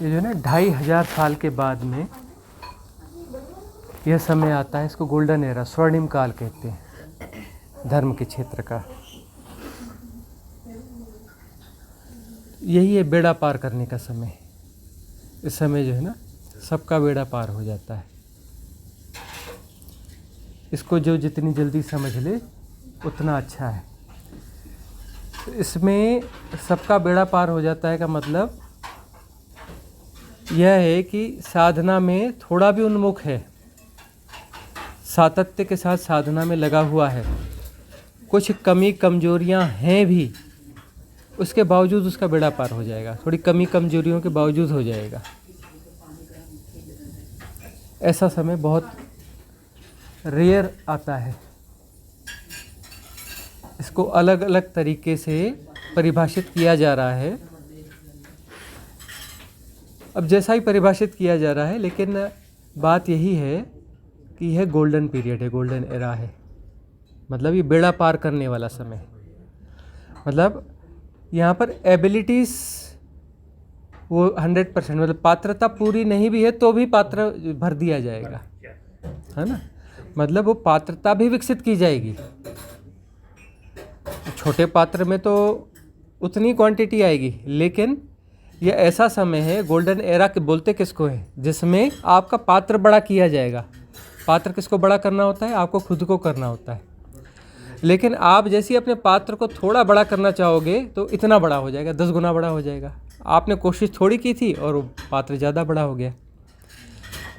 ये जो है ना 2500 साल के बाद में यह समय आता है, इसको गोल्डन एरा, स्वर्णिम काल कहते हैं धर्म के क्षेत्र का। यही है बेड़ा पार करने का समय। इस समय जो है ना सबका बेड़ा पार हो जाता है। इसको जो जितनी जल्दी समझ ले उतना अच्छा है। इसमें सबका बेड़ा पार हो जाता है का मतलब यह है कि साधना में थोड़ा भी उन्मुख है, सातत्य के साथ साधना में लगा हुआ है, कुछ कमी कमजोरियां हैं भी, उसके बावजूद उसका बेड़ा पार हो जाएगा। थोड़ी कमी कमजोरियों के बावजूद हो जाएगा। ऐसा समय बहुत रेयर आता है। इसको अलग अलग तरीके से परिभाषित किया जा रहा है। अब जैसा ही परिभाषित किया जा रहा है, लेकिन बात यही है कि यह गोल्डन पीरियड है, गोल्डन एरा है। मतलब ये बेड़ा पार करने वाला समय। मतलब यहाँ पर एबिलिटीज़ वो 100%, मतलब पात्रता पूरी नहीं भी है तो भी पात्र भर दिया जाएगा, है ना। मतलब वो पात्रता भी विकसित की जाएगी। छोटे पात्र में तो उतनी क्वांटिटी आएगी, लेकिन यह ऐसा समय है, गोल्डन एरा के बोलते किसको है, जिसमें आपका पात्र बड़ा किया जाएगा। पात्र किसको बड़ा करना होता है? आपको खुद को करना होता है। लेकिन आप जैसे अपने पात्र को थोड़ा बड़ा करना चाहोगे तो इतना बड़ा हो जाएगा, 10 गुना बड़ा हो जाएगा। आपने कोशिश थोड़ी की थी और वो पात्र ज़्यादा बड़ा हो गया।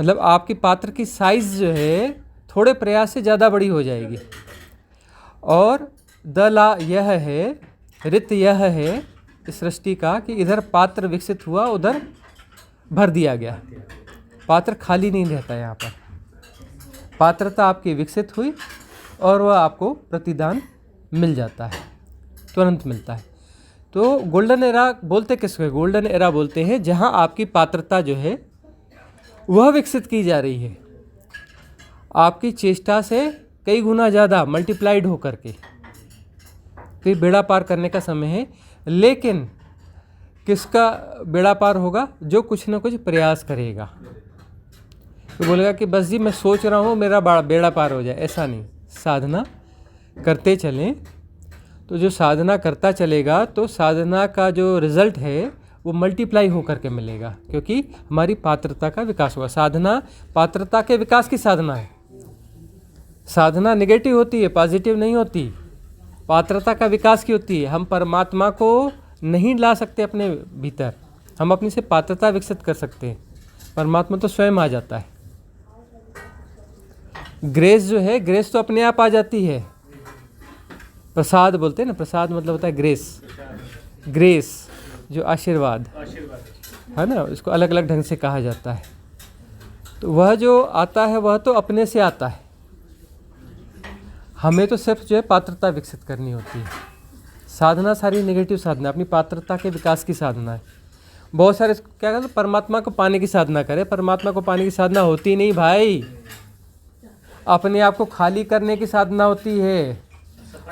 मतलब आपकी पात्र की साइज़ जो है थोड़े प्रयास से ज़्यादा बड़ी हो जाएगी। और दला यह है, रित यह है इस सृष्टि का कि इधर पात्र विकसित हुआ, उधर भर दिया गया। पात्र खाली नहीं रहता। यहाँ पर पात्रता आपकी विकसित हुई और वह आपको प्रतिदान मिल जाता है, तुरंत मिलता है। तो गोल्डन एरा बोलते किसको है? गोल्डन एरा बोलते हैं जहाँ आपकी पात्रता जो है वह विकसित की जा रही है, आपकी चेष्टा से कई गुना ज़्यादा मल्टीप्लाइड होकर के। तो ये बेड़ा पार करने का समय है। लेकिन किसका बेड़ा पार होगा? जो कुछ ना कुछ प्रयास करेगा। तो बोलेगा कि बस जी मैं सोच रहा हूँ मेरा बेड़ा पार हो जाए, ऐसा नहीं। साधना करते चलें तो जो साधना करता चलेगा तो साधना का जो रिज़ल्ट है वो मल्टीप्लाई होकर के मिलेगा, क्योंकि हमारी पात्रता का विकास हुआ। साधना पात्रता के विकास की साधना है। साधना नेगेटिव होती है, पॉजिटिव नहीं होती। पात्रता का विकास की होती है। हम परमात्मा को नहीं ला सकते अपने भीतर, हम अपनी से पात्रता विकसित कर सकते हैं। परमात्मा तो स्वयं आ जाता है। ग्रेस जो है, ग्रेस तो अपने आप आ जाती है। प्रसाद बोलते हैं ना, प्रसाद मतलब होता है ग्रेस। ग्रेस जो आशीर्वाद है ना, इसको अलग अलग ढंग से कहा जाता है। तो वह जो आता है वह तो अपने से आता है। हमें तो सिर्फ जो है पात्रता विकसित करनी होती है। साधना सारी नेगेटिव साधना, अपनी पात्रता के विकास की साधना है। बहुत सारे क्या कहते हैं, परमात्मा को पाने की साधना करें। परमात्मा को पाने की साधना होती नहीं भाई, अपने आप को खाली करने की साधना होती है।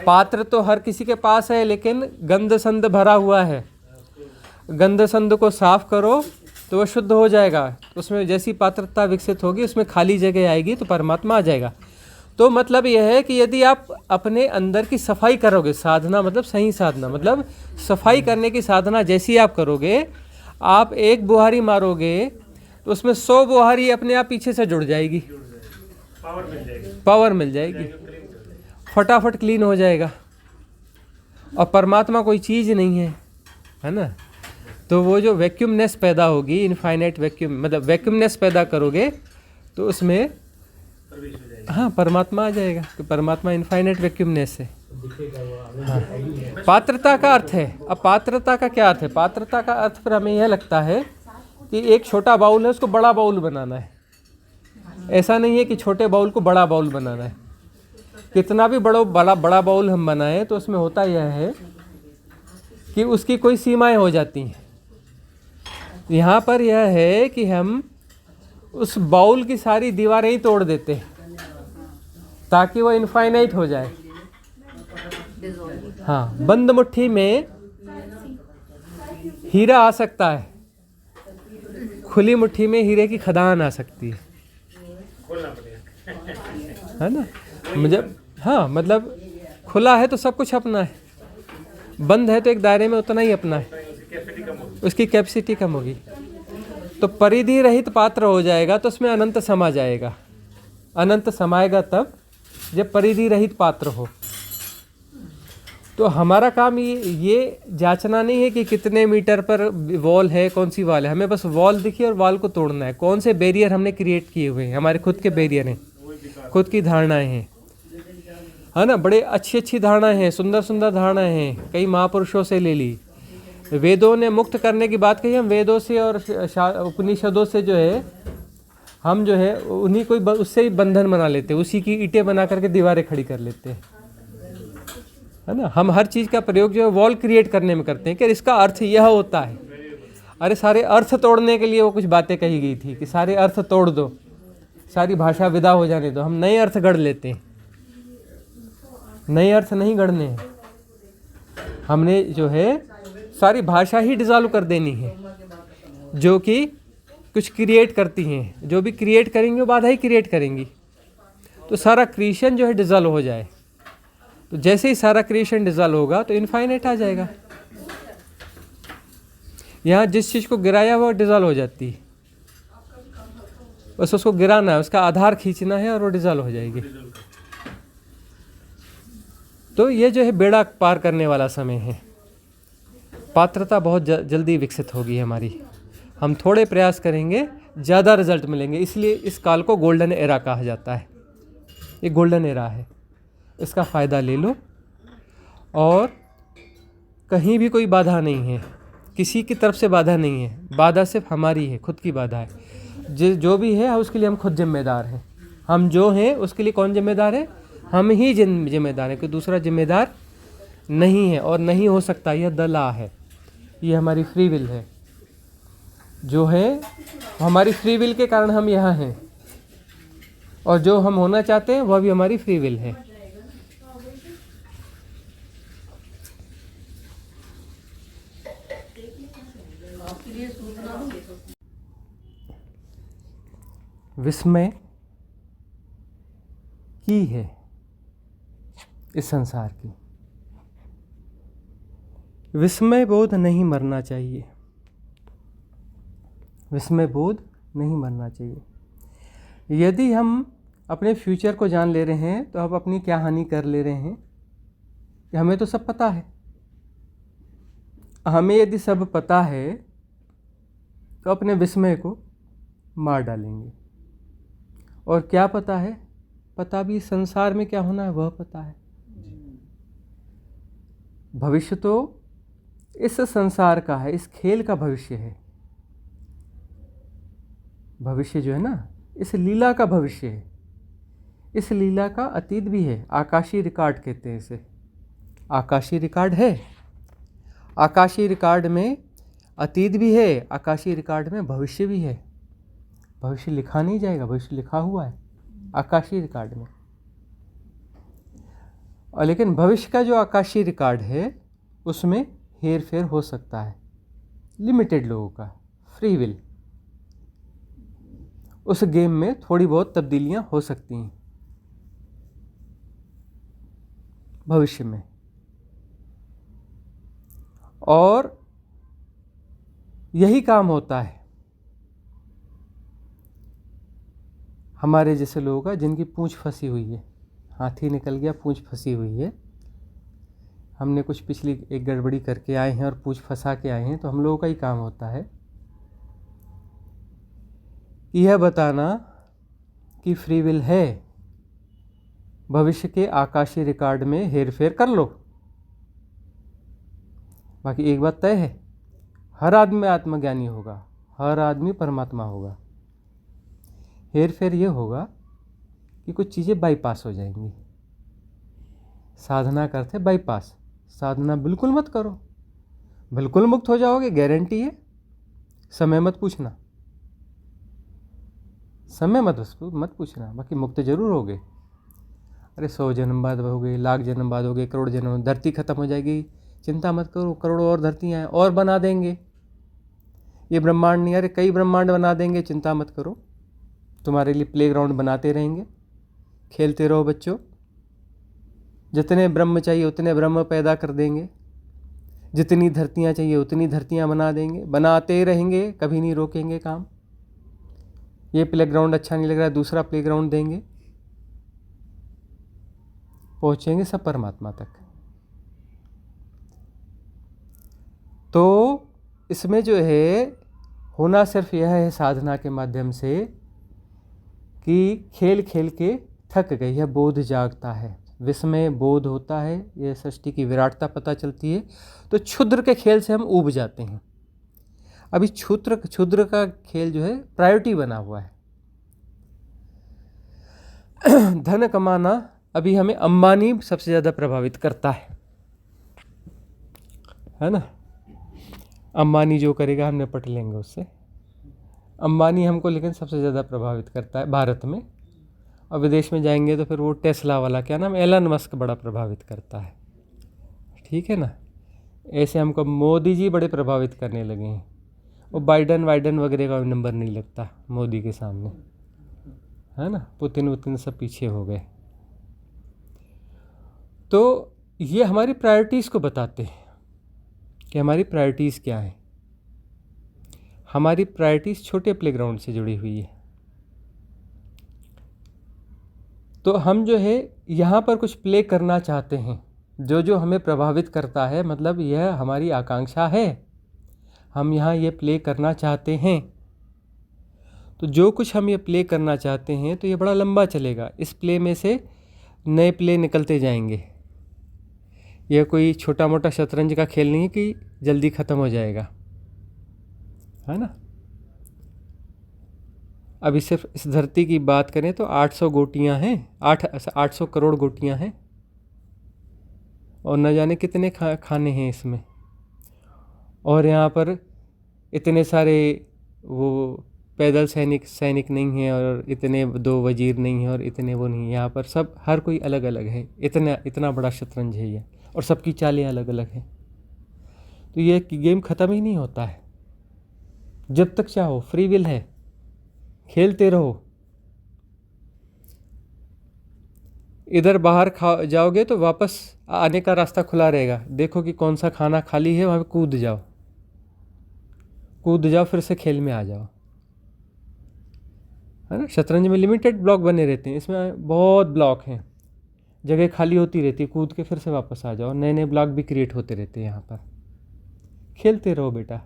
पात्र तो हर किसी के पास है, लेकिन गंध संध भरा हुआ है। गंध संध को साफ करो तो वह शुद्ध हो जाएगा। उसमें जैसी पात्रता विकसित होगी उसमें खाली जगह आएगी तो परमात्मा आ जाएगा। तो मतलब यह है कि यदि आप अपने अंदर की सफाई करोगे, साधना मतलब सही साधना, मतलब सफाई करने की साधना जैसी आप करोगे, आप एक बुहारी मारोगे तो उसमें 100 बुहारी अपने आप पीछे से जुड़ जाएगी, पावर मिल जाएगी, फटाफट क्लीन हो जाएगा। और परमात्मा कोई चीज़ नहीं है ना। तो वो जो वैक्यूमनेस पैदा होगी, इनफाइनाइट वैक्यूम, मतलब वैक्यूमनेस पैदा करोगे तो उसमें हाँ परमात्मा आ जाएगा। तो परमात्मा इनफाइनाइट वैक्यूमनेस है। हाँ। पात्रता का अर्थ है, अब पात्रता का क्या अर्थ है? पात्रता का अर्थ पर हमें यह लगता है कि एक छोटा बाउल है, उसको बड़ा बाउल बनाना है। ऐसा नहीं है कि छोटे बाउल को बड़ा बाउल बनाना है। कितना भी बड़ा बाउल हम बनाएं तो उसमें होता यह है कि उसकी कोई सीमाएं हो जाती हैं। यहाँ पर यह है कि हम उस बाउल की सारी दीवारें ही तोड़ देते हैं ताकि वह इनफाइनाइट हो जाए। हाँ, बंद मुट्ठी में हीरा आ सकता है, खुली मुट्ठी में हीरे की खदान आ सकती है ना। मुझे हाँ मतलब खुला है तो सब कुछ अपना है, बंद है तो एक दायरे में उतना ही अपना है, उसकी कैपेसिटी कम होगी। तो परिधि रहित पात्र हो जाएगा तो उसमें अनंत समा जाएगा। अनंत समाएगा तब जब परिधि रहित पात्र हो। तो हमारा काम ये जांचना नहीं है कि कितने मीटर पर वॉल है, कौन सी वॉल है, हमें बस वॉल दिखी और वॉल को तोड़ना है। कौन से बैरियर हमने क्रिएट किए हुए हैं, हमारे खुद के बैरियर हैं, खुद की धारणाएं हैं, है ना। बड़े अच्छी अच्छी धारणाएं हैं, सुंदर सुंदर धारणाएं हैं, कई महापुरुषों से ले ली। वेदों ने मुक्त करने की बात कही, हम वेदों से और उपनिषदों से जो है हम जो है उन्हीं को उससे ही बंधन बना लेते हैं, उसी की ईंटें बना करके दीवारें खड़ी कर लेते हैं, है ना। हम हर चीज़ का प्रयोग जो है वॉल क्रिएट करने में करते हैं कि इसका अर्थ यह होता है। अरे सारे अर्थ तोड़ने के लिए वो कुछ बातें कही गई थी कि सारे अर्थ तोड़ दो, सारी भाषा विदा हो जाने दो। हम नए अर्थ गढ़ लेते हैं, नए अर्थ नहीं गढ़ने हैं। हमने जो है सारी भाषा ही डिज़ॉल्व कर देनी है, जो कि कुछ क्रिएट करती हैं। जो भी क्रिएट करेंगी वो बाधा ही क्रिएट करेंगी। तो सारा क्रिएशन जो है डिज़ॉल्व हो जाए। तो जैसे ही सारा क्रिएशन डिज़ॉल्व होगा तो इनफाइनाइट आ जाएगा। यहाँ जिस चीज़ को गिराया वो डिज़ॉल्व हो जाती है, बस उसको गिराना है, उसका आधार खींचना है और वो डिज़ॉल्व हो जाएगी। तो ये जो है बेड़ा पार करने वाला समय है। पात्रता बहुत जल्दी विकसित होगी हमारी। हम थोड़े प्रयास करेंगे, ज़्यादा रिजल्ट मिलेंगे। इसलिए इस काल को गोल्डन एरा कहा जाता है। ये गोल्डन एरा है, इसका फ़ायदा ले लो। और कहीं भी कोई बाधा नहीं है, किसी की तरफ से बाधा नहीं है। बाधा सिर्फ हमारी है, खुद की बाधा है। जो भी है उसके लिए हम खुद जिम्मेदार हैं। हम जो हैं उसके लिए कौन जिम्मेदार है? हम ही जिम्मेदार हैं, कोई दूसरा जिम्मेदार नहीं है और नहीं हो सकता। यह द लॉ है, ये हमारी फ्री विल है। जो है हमारी फ्री विल के कारण हम यहाँ हैं, और जो हम होना चाहते हैं वह भी हमारी फ्री विल है। विस्मय की है इस संसार की। विस्मय बोध नहीं मरना चाहिए, विस्मय बोध नहीं मरना चाहिए। यदि हम अपने फ्यूचर को जान ले रहे हैं तो हम अपनी क्या हानि कर ले रहे हैं, कि हमें तो सब पता है। हमें यदि सब पता है तो अपने विस्मय को मार डालेंगे। और क्या पता है? पता भी संसार में क्या होना है वह पता है। भविष्य तो इस संसार का है, इस खेल का भविष्य है। भविष्य जो है ना, इस लीला का भविष्य है। इस लीला का अतीत भी है। आकाशीय रिकॉर्ड कहते हैं इसे। आकाशीय रिकॉर्ड है। आकाशीय रिकॉर्ड में अतीत भी है, आकाशीय रिकॉर्ड में भविष्य भी है। भविष्य लिखा नहीं जाएगा, भविष्य लिखा हुआ है आकाशीय रिकॉर्ड में। और लेकिन भविष्य का जो आकाशीय रिकॉर्ड है उसमें हेर फेर हो सकता है, लिमिटेड लोगों का, फ्री विल। उस गेम में थोड़ी बहुत तब्दीलियां हो सकती हैं भविष्य में। और यही काम होता है हमारे जैसे लोगों का, जिनकी पूंछ फंसी हुई है। हाथी निकल गया, पूंछ फंसी हुई है। हमने कुछ पिछली एक गड़बड़ी करके आए हैं और पूंछ फंसा के आए हैं। तो हम लोगों का ही काम होता है यह बताना कि फ्री विल है। भविष्य के आकाशीय रिकॉर्ड में हेरफेर कर लो। बाकी एक बात तय है, हर आदमी आत्मज्ञानी होगा, हर आदमी परमात्मा होगा। हेर फेर ये होगा कि कुछ चीज़ें बाईपास हो जाएंगी। साधना करते बाईपास। साधना बिल्कुल मत करो, बिल्कुल मुक्त हो जाओगे, गारंटी है। समय मत पूछना, समय मत पूछना, बाकी मुक्त जरूर होगे। अरे 100 जन्म बाद हो गए, लाख जन्म बाद हो गए, करोड़ जन्म, धरती खत्म हो जाएगी, चिंता मत करो, करोड़ों और धरतियाँ और बना देंगे। ये ब्रह्मांड नहीं, अरे कई ब्रह्मांड बना देंगे, चिंता मत करो, तुम्हारे लिए प्लेग्राउंड बनाते रहेंगे, खेलते रहो बच्चों, जितने ब्रह्म चाहिए उतने ब्रह्म पैदा कर देंगे, जितनी धरतियाँ चाहिए उतनी धरतियाँ बना देंगे, बनाते रहेंगे, कभी नहीं रोकेंगे काम। ये प्लेग्राउंड अच्छा नहीं लग रहा है, दूसरा प्लेग्राउंड देंगे, पहुँचेंगे सब परमात्मा तक। तो इसमें जो है होना सिर्फ यह है साधना के माध्यम से कि खेल खेल के थक गए, यह बोध जागता है, विस्मय बोध होता है, यह सृष्टि की विराटता पता चलती है। तो क्षुद्र के खेल से हम ऊब जाते हैं। अभी क्षुद्र का खेल जो है प्रायोरिटी बना हुआ है। धन कमाना अभी हमें अंबानी सबसे ज़्यादा प्रभावित करता है ना। अंबानी जो करेगा हम निपट लेंगे उससे। अंबानी हमको लेकिन सबसे ज़्यादा प्रभावित करता है भारत में, और विदेश में जाएंगे तो फिर वो टेस्ला वाला क्या नाम, एलन मस्क बड़ा प्रभावित करता है, ठीक है ना। ऐसे हमको मोदी जी बड़े प्रभावित करने लगे हैं। वो बाइडन वगैरह का नंबर नहीं लगता मोदी के सामने, है ना। पुतिन सब पीछे हो गए। तो ये हमारी प्रायोरिटीज़ को बताते हैं कि हमारी प्रायोरिटीज़ क्या हैं। हमारी प्रायोरिटीज़ छोटे प्लेग्राउंड से जुड़ी हुई है। तो हम जो है यहाँ पर कुछ प्ले करना चाहते हैं, जो हमें प्रभावित करता है, मतलब यह हमारी आकांक्षा है, हम यहाँ ये प्ले करना चाहते हैं। तो जो कुछ हम ये प्ले करना चाहते हैं तो ये बड़ा लंबा चलेगा। इस प्ले में से नए प्ले निकलते जाएंगे। यह कोई छोटा मोटा शतरंज का खेल नहीं है कि जल्दी ख़त्म हो जाएगा, है ना। अभी सिर्फ इस धरती की बात करें तो 800 गोटियाँ हैं, 800 करोड़ गोटियाँ हैं, और न जाने कितने खाने हैं इसमें। और यहाँ पर इतने सारे वो पैदल सैनिक नहीं हैं, और इतने 2 वजीर नहीं हैं, और इतने वो नहीं हैं। यहाँ पर सब हर कोई अलग अलग है। इतना बड़ा शतरंज है ये, और सबकी चालें अलग अलग हैं। तो ये गेम ख़त्म ही नहीं होता है। जब तक चाहो फ्री विल है, खेलते रहो। इधर बाहर जाओगे तो वापस आने का रास्ता खुला रहेगा। देखो कि कौन सा खाना खाली है, वहाँ पे कूद जाओ, फिर से खेल में आ जाओ, है ना। शतरंज में लिमिटेड ब्लॉक बने रहते हैं, इसमें बहुत ब्लॉक हैं, जगह खाली होती रहती है, कूद के फिर से वापस आ जाओ। नए नए ब्लॉक भी क्रिएट होते रहते हैं यहाँ पर। खेलते रहो बेटा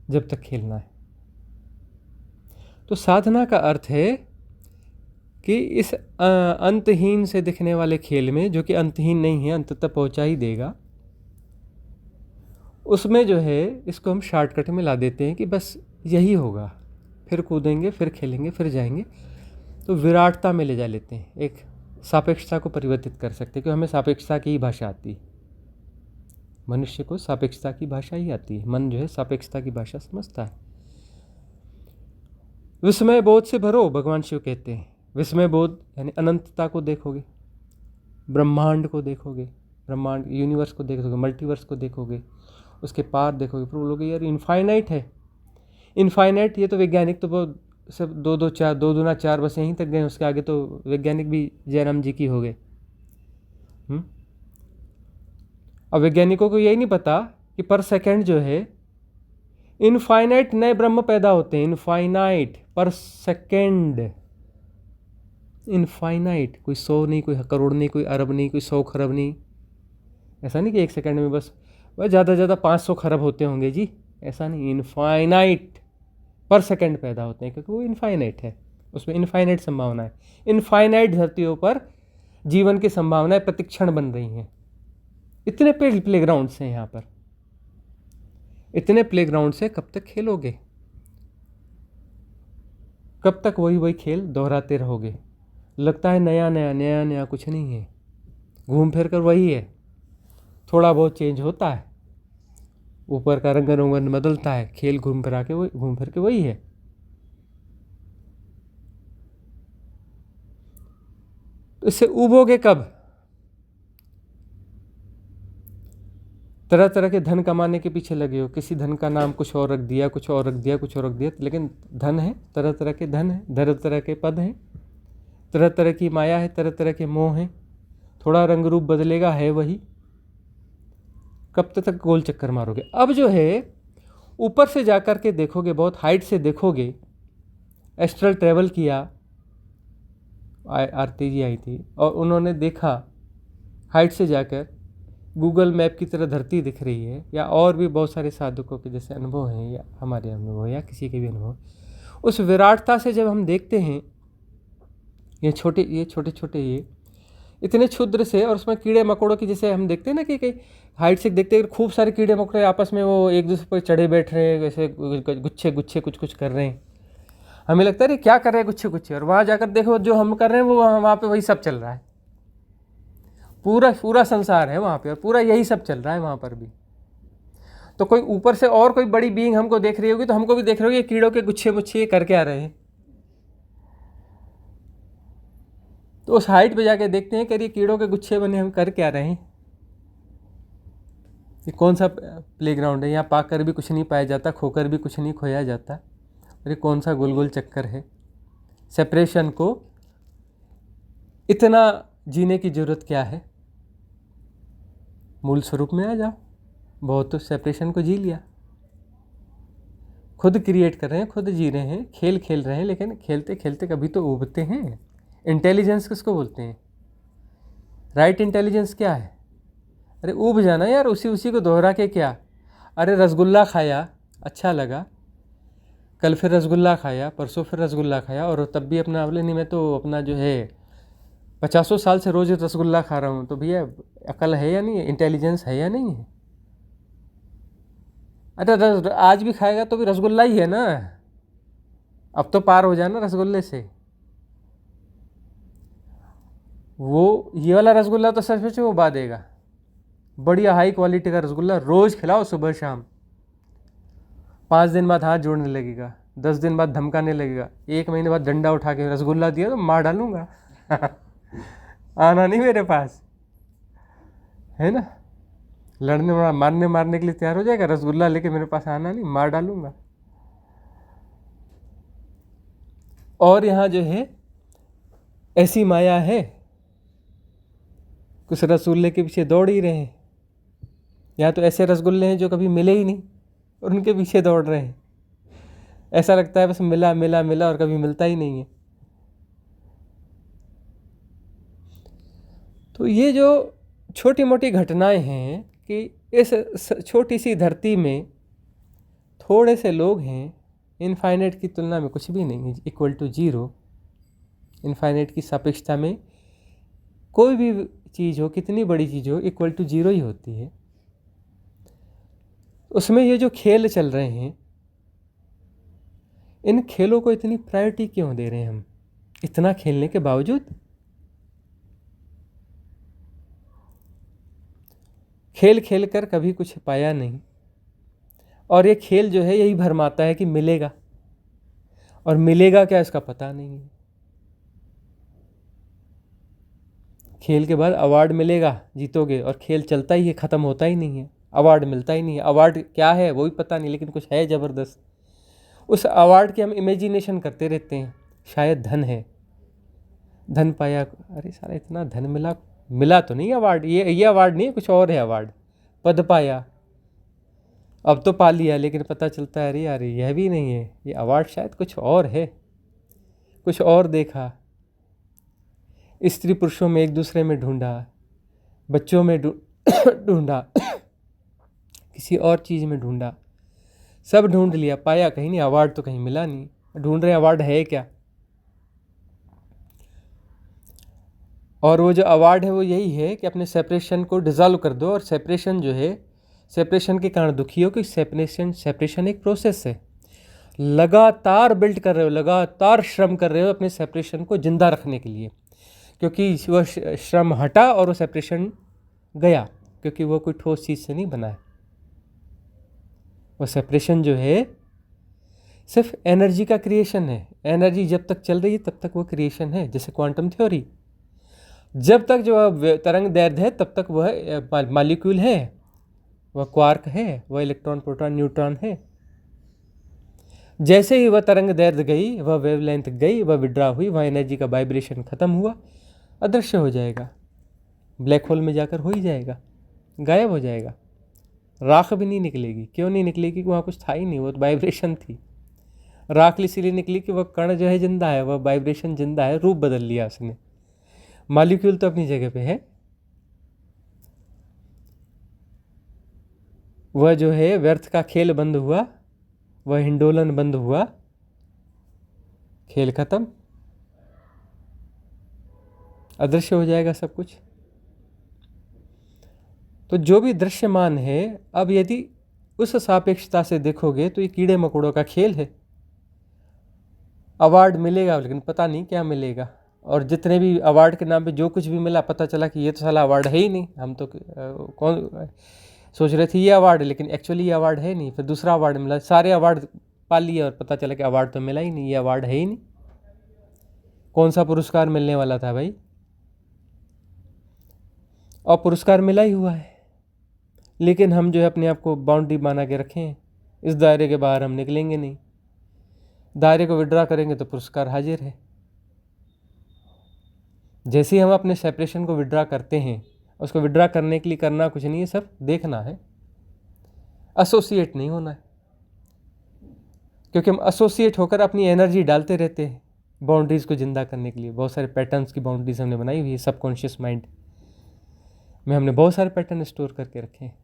जब तक खेलना है। तो साधना का अर्थ है कि इस अंतहीन से दिखने वाले खेल में, जो कि अंतहीन नहीं है, अंत तक पहुँचा ही देगा, उसमें जो है इसको हम शॉर्टकट में ला देते हैं कि बस यही होगा, फिर कूदेंगे, फिर खेलेंगे, फिर जाएंगे। तो विराटता में ले जा लेते हैं, एक सापेक्षता को परिवर्तित कर सकते हैं, क्योंकि हमें सापेक्षता की ही भाषा आती है। मनुष्य को सापेक्षता की भाषा ही आती है। मन जो है सापेक्षता की भाषा समझता है। विस्मय बोध से भरो, भगवान शिव कहते हैं। विस्मय बोध यानी अनंतता को देखोगे, ब्रह्मांड को देखोगे, ब्रह्मांड यूनिवर्स को देखोगे, मल्टीवर्स को देखोगे, उसके पार देखोगे, फिर बोलोगे यार इनफाइनाइट है। इनफाइनाइट, ये तो वैज्ञानिक तो बहुत सब 2 दूना 4 बस यहीं तक गए, उसके आगे तो वैज्ञानिक भी जयराम जी की हो गए। अब वैज्ञानिकों को यही नहीं पता कि पर सेकंड जो है इनफाइनाइट नए ब्रह्म पैदा होते हैं। इनफाइनाइट पर सेकंड, इनफाइनाइट, कोई 100 नहीं, कोई करोड़ नहीं, कोई अरब नहीं, कोई 100 खरब नहीं। ऐसा नहीं कि एक सेकंड में बस ज़्यादा से ज़्यादा 500 खरब होते होंगे जी, ऐसा नहीं। इनफाइनाइट पर सेकंड पैदा होते हैं, क्योंकि वो इनफाइनाइट है, उसमें इनफाइनाइट संभावना है। इनफाइनाइट धरतियों पर जीवन की संभावनाएं प्रतिक्षण बन रही हैं। इतने प्लेग्राउंड्स हैं यहाँ पर। इतने प्लेग्राउंड से कब तक खेलोगे? कब तक वही खेल दोहराते रहोगे? लगता है नया कुछ नहीं है, घूम फिर कर वही है। थोड़ा बहुत चेंज होता है, ऊपर का रंग रोगन बदलता है, खेल घूम फिर के वही है। तो इससे उबोगे कब? तरह तरह के धन कमाने के पीछे लगे हो, किसी धन का नाम कुछ और रख दिया, कुछ और रख दिया, कुछ और रख दिया, लेकिन धन है, तरह तरह के धन है, तरह तरह के पद हैं, तरह तरह की माया है, तरह तरह के मोह हैं, थोड़ा रंग रूप बदलेगा, है वही। कब तक गोल चक्कर मारोगे? अब जो है ऊपर से जाकर के देखोगे, बहुत हाइट से देखोगे, एस्ट्रल ट्रैवल किया, आरती जी आई थी और उन्होंने देखा हाइट से जाकर, गूगल मैप की तरह धरती दिख रही है, या और भी बहुत सारे साधकों के जैसे अनुभव हैं, या हमारे अनुभव या किसी के भी अनुभव, उस विराटता से जब हम देखते हैं ये छोटे छोटे ये इतने क्षुद्र से, और उसमें कीड़े मकोड़ों की जैसे हम देखते हैं ना कि कहीं हाइट से देखते हैं खूब सारे कीड़े मकोड़े आपस में वो एक दूसरे पर चढ़े बैठ रहे हैं, वैसे गुच्छे गुच्छे कुछ कुछ कर रहे हैं, हमें लगता है क्या कर रहे हैं गुच्छे गुच्छे, और वहाँ जाकर देखो जो हम कर रहे हैं वो वहाँ पे वही सब चल रहा है, पूरा संसार है वहाँ पे, और पूरा यही सब चल रहा है वहाँ पर भी। तो कोई ऊपर से और कोई बड़ी बीइंग हमको देख रही होगी तो हमको भी देख रही होगी, कीड़ों के गुच्छे मुच्छे ये करके आ रहे हैं। तो उस हाइट पे जाके देखते हैं कि ये कीड़ों के गुच्छे बने हम कर क्या रहे हैं, ये कौन सा प्लेग्राउंड है, यहाँ पाकर भी कुछ नहीं पाया जाता, खोकर भी कुछ नहीं खोया जाता, और ये कौन सा गोल गोल चक्कर है। सेपरेशन को इतना जीने की ज़रूरत क्या है? मूल स्वरूप में आ जाओ। बहुत तो सेपरेशन को जी लिया, खुद क्रिएट कर रहे हैं, खुद जी रहे हैं, खेल खेल रहे हैं, लेकिन खेलते खेलते कभी तो उबते हैं। इंटेलिजेंस किसको बोलते हैं? राइट इंटेलिजेंस क्या है? अरे उब जाना यार, उसी को दोहरा के क्या। अरे रसगुल्ला खाया, अच्छा लगा, कल फिर रसगुल्ला खाया, परसों फिर रसगुल्ला खाया, और तब भी अपना बोले नहीं मैं तो अपना जो है 50 साल से रोज़ रसगुल्ला खा रहा हूँ। तो भैया अकल है या नहीं है, इंटेलिजेंस है या नहीं है? अरे आज भी खाएगा तो भी रसगुल्ला ही है ना, अब तो पार हो जाना रसगुल्ले से। वो ये वाला रसगुल्ला तो सच में उबा देगा, बढ़िया हाई क्वालिटी का रसगुल्ला रोज़ खिलाओ सुबह शाम, 5 दिन बाद हाथ जोड़ने लगेगा, 10 दिन बाद धमकाने लगेगा, 1 महीने बाद डंडा उठा के रसगुल्ला दिया तो मार डालूंगा आना नहीं मेरे पास, है ना। लड़ने मारने के लिए तैयार हो जाएगा, रसगुल्ला लेके मेरे पास आना नहीं, मार डालूंगा। और यहाँ जो है ऐसी माया है, कुछ रसगुल्ले के पीछे दौड़ ही रहे हैं, या तो ऐसे रसगुल्ले हैं जो कभी मिले ही नहीं और उनके पीछे दौड़ रहे हैं। ऐसा लगता है बस मिला मिला मिला और कभी मिलता ही नहीं है। तो ये जो छोटी मोटी घटनाएं हैं कि इस छोटी सी धरती में थोड़े से लोग हैं, इनफाइनाइट की तुलना में कुछ भी नहीं है, इक्वल टू जीरो। इनफाइनाइट की सापेक्षता में कोई भी चीज़ हो, कितनी बड़ी चीज़ हो, इक्वल टू जीरो ही होती है। उसमें ये जो खेल चल रहे हैं, इन खेलों को इतनी प्रायोरिटी क्यों दे रहे हैं हम, इतना खेलने के बावजूद? खेल खेल कर कभी कुछ पाया नहीं, और ये खेल जो है यही भरमाता है कि मिलेगा, और मिलेगा क्या इसका पता नहीं है। खेल के बाद अवार्ड मिलेगा, जीतोगे, और खेल चलता ही है, ख़त्म होता ही नहीं है, अवार्ड मिलता ही नहीं है। अवार्ड क्या है वो भी पता नहीं, लेकिन कुछ है ज़बरदस्त। उस अवार्ड की हम इमेजिनेशन करते रहते हैं, शायद धन है, धन पाया, अरे सारा इतना धन मिला तो नहीं अवार्ड, ये अवार्ड नहीं है, कुछ और है अवार्ड। पद पाया, अब तो पा लिया, लेकिन पता चलता है अरे यार यह भी नहीं है, ये अवार्ड शायद कुछ और है, कुछ और देखा। स्त्री पुरुषों में एक दूसरे में ढूंढा, बच्चों में ढूंढा, किसी और चीज़ में ढूंढा, सब ढूंढ लिया, पाया कहीं नहीं, अवार्ड तो कहीं मिला नहीं। ढूंढ रहे अवार्ड है क्या? और वो जो अवार्ड है वो यही है कि अपने सेपरेशन को डिज़ॉल्व कर दो। और सेपरेशन जो है, सेपरेशन के कारण दुखी हो कि सेपरेशन एक प्रोसेस है, लगातार बिल्ड कर रहे हो, लगातार श्रम कर रहे हो अपने सेपरेशन को जिंदा रखने के लिए, क्योंकि वह श्रम हटा और वो सेपरेशन गया, क्योंकि वो कोई ठोस चीज़ से नहीं बना है। वो सेपरेशन जो है सिर्फ एनर्जी का क्रिएशन है। एनर्जी जब तक चल रही है तब तक वो क्रिएशन है। जैसे क्वांटम थ्योरी, जब तक जो तरंग दैर्ध्य है तब तक वह मॉलिक्यूल है, वह क्वार्क है, वह इलेक्ट्रॉन प्रोटॉन न्यूट्रॉन है। जैसे ही वह तरंग दैर्ध्य गई, वह वेवलेंथ गई, वह विड्रॉ हुई, वह एनर्जी का वाइब्रेशन खत्म हुआ, अदृश्य हो जाएगा, ब्लैक होल में जाकर हो ही जाएगा, गायब हो जाएगा। राख भी नहीं निकलेगी। क्यों नहीं निकलेगी? वहाँ कुछ था ही नहीं, वो तो वाइब्रेशन थी। राख इसीलिए निकली कि वह कण जो है जिंदा है, वह वाइब्रेशन जिंदा है, रूप बदल लिया उसने। मॉलिक्यूल तो अपनी जगह पे है। वह जो है व्यर्थ का खेल बंद हुआ, वह हिंडोलन बंद हुआ, खेल खत्म, अदृश्य हो जाएगा सब कुछ। तो जो भी दृश्यमान है, अब यदि उस सापेक्षता से देखोगे तो ये कीड़े मकोड़ों का खेल है। अवार्ड मिलेगा लेकिन पता नहीं क्या मिलेगा, और जितने भी अवार्ड के नाम पे जो कुछ भी मिला, पता चला कि ये तो साला अवार्ड है ही नहीं। हम तो कौन सोच रहे थे ये अवार्ड, लेकिन एक्चुअली ये अवार्ड है नहीं। फिर दूसरा अवार्ड मिला, सारे अवार्ड पा लिए और पता चला कि अवार्ड तो मिला ही नहीं, ये अवार्ड है ही नहीं। कौन सा पुरस्कार मिलने वाला था भाई? और पुरस्कार मिला ही हुआ है, लेकिन हम जो है अपने आप को बाउंड्री बना के रखें, इस दायरे के बाहर हम निकलेंगे नहीं। दायरे को विड्रॉ करेंगे तो पुरस्कार हाजिर है। जैसे ही हम अपने सेपरेशन को विड्रॉ करते हैं, उसको विड्रॉ करने के लिए करना कुछ नहीं है, सब देखना है, एसोसिएट नहीं होना है। क्योंकि हम एसोसिएट होकर अपनी एनर्जी डालते रहते हैं बाउंड्रीज़ को जिंदा करने के लिए। बहुत सारे पैटर्न्स की बाउंड्रीज हमने बनाई हुई है, सबकॉन्शियस माइंड में हमने बहुत सारे पैटर्न स्टोर करके रखे हैं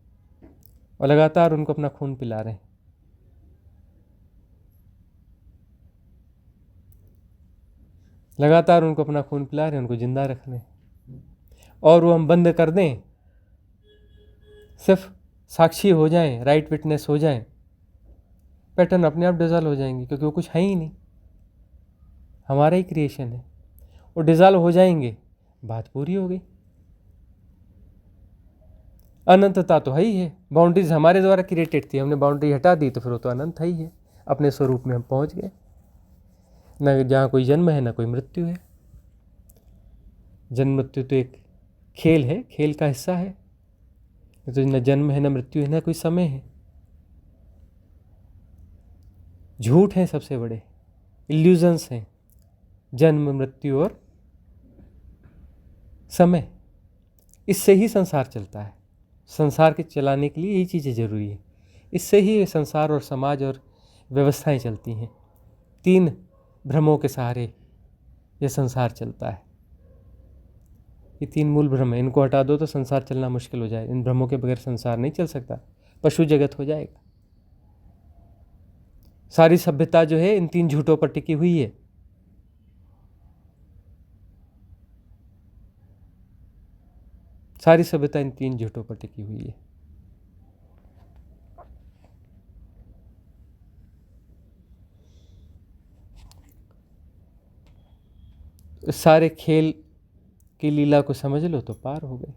और लगातार उनको अपना खून पिला रहे हैं। लगातार उनको अपना खून पिला रहे हैं, उनको जिंदा रख रहे हैं। और वो हम बंद कर दें, सिर्फ साक्षी हो जाएं, राइट विटनेस हो जाएं, पैटर्न अपने आप डिजॉल्व हो जाएंगे, क्योंकि वो कुछ है ही नहीं, हमारा ही क्रिएशन है। वो डिजॉल्व हो जाएंगे, बात पूरी हो गई। अनंतता तो है ही है, बाउंड्रीज हमारे द्वारा क्रिएटेड थी, हमने बाउंड्री हटा दी तो फिर वो तो अनंत है ही है। अपने स्वरूप में हम पहुंच गए, न जहाँ कोई जन्म है न कोई मृत्यु है। जन्म मृत्यु तो एक खेल है, खेल का हिस्सा है। तो न जन्म है, न मृत्यु है, न कोई समय है। झूठ है सबसे बड़े, इल्यूजन्स हैं, जन्म मृत्यु और समय। इससे ही संसार चलता है। संसार के चलाने के लिए यही चीज़ें जरूरी है। इससे ही संसार और समाज और व्यवस्थाएं चलती हैं। 3 भ्रमों के सहारे यह संसार चलता है। ये 3 मूल भ्रम है, इनको हटा दो तो संसार चलना मुश्किल हो जाए। इन भ्रमों के बगैर संसार नहीं चल सकता, पशु जगत हो जाएगा। सारी सभ्यता जो है इन 3 झूठों पर टिकी हुई है। सारी सभ्यता इन 3 झूठों पर टिकी हुई है। सारे खेल की लीला को समझ लो तो पार हो गए।